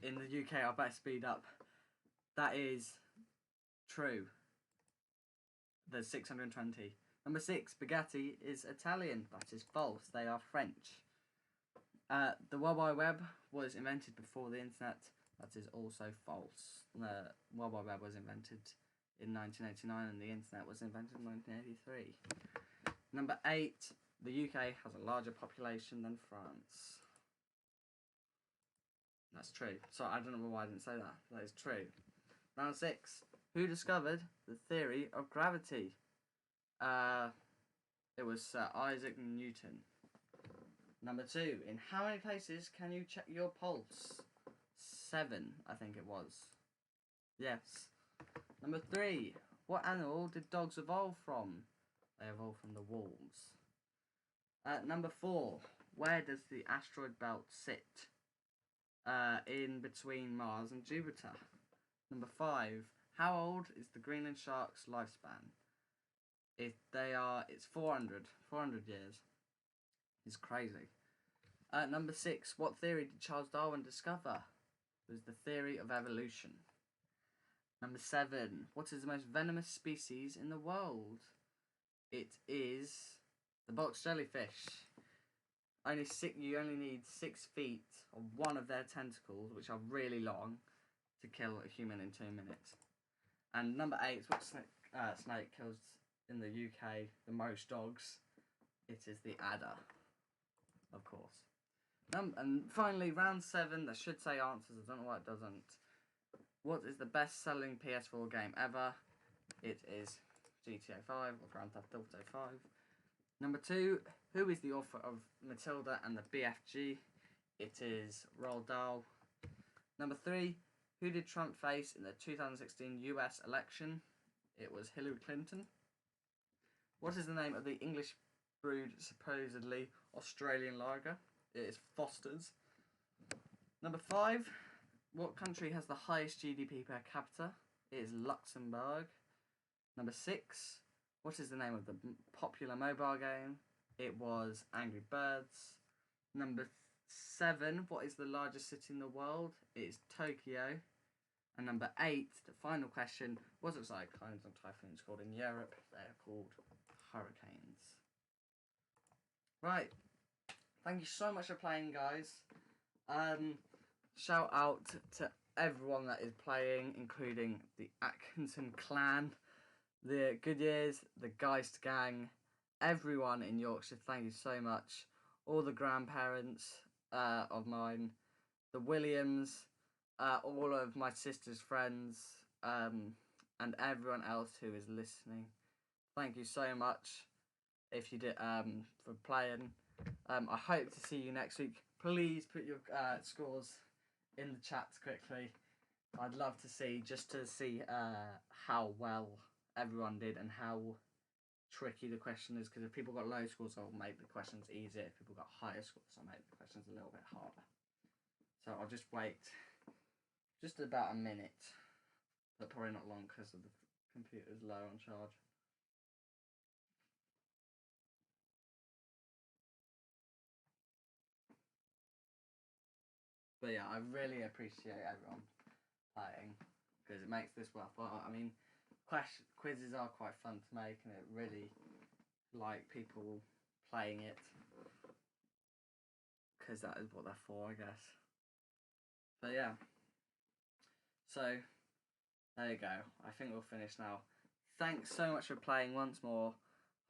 In the UK, I better speed up. That is true. There's 620. Number 6, spaghetti is Italian. That is false. They are French. The World Wide Web was invented before the internet. That is also false. The World Wide Web was invented in 1989 and the internet was invented in 1983. Number 8, the UK has a larger population than France. That's true. So I don't know why I didn't say that. That is true. Round 6. Who discovered the theory of gravity? It was Sir Isaac Newton. Number 2. In how many places can you check your pulse? 7, I think it was. Yes. Number 3. What animal did dogs evolve from? They evolved from the wolves. Number 4. Where does the asteroid belt sit? In between Mars and Jupiter. Number 5. How old is the Greenland shark's lifespan? It's 400 years. It's crazy. Number 6. What theory did Charles Darwin discover? It was the theory of evolution. Number 7. What is the most venomous species in the world? It is the box jellyfish. You only need 6 feet of one of their tentacles, which are really long, to kill a human in 2 minutes. And number 8 is what snake kills in the UK the most dogs. It is the adder, of course. And finally, round 7, that should say answers. I don't know why it doesn't. What is the best-selling PS4 game ever? It is GTA 5 or Grand Theft Auto 5. Number 2, who is the author of Matilda and the BFG? It is Roald Dahl. Number 3, who did Trump face in the 2016 US election? It was Hillary Clinton. What is the name of the English brewed, supposedly Australian lager? It is Foster's. Number 5, what country has the highest GDP per capita? It is Luxembourg. Number 6, what is the name of the popular mobile game? It was Angry Birds. Number 7, what is the largest city in the world? It is Tokyo. And number 8, the final question, what cyclones and typhoons called in Europe? They are called hurricanes. Right. Thank you so much for playing, guys. Shout out to everyone that is playing, including the Atkinson clan, the Goodyears, the Geist gang, everyone in Yorkshire. Thank you so much. All the grandparents of mine, the Williams, all of my sister's friends, and everyone else who is listening. Thank you so much if you did for playing. I hope to see you next week. Please put your scores in the chat quickly. I'd love to see, just to see how well everyone did and how tricky the question is, because if people got low scores, I'll make the questions easier. If people got higher scores, I'll make the questions a little bit harder. So I'll just wait just about a minute, but probably not long because the computer's low on charge. But yeah, I really appreciate everyone playing, because it makes this worthwhile. I mean, quizzes are quite fun to make, and it really like people playing it, because that is what they're for, I guess. But yeah, so there you go. I think we'll finish now. Thanks so much for playing once more.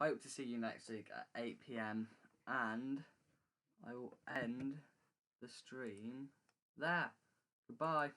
Hope to see you next week at 8 PM, and I will end the stream there. Goodbye.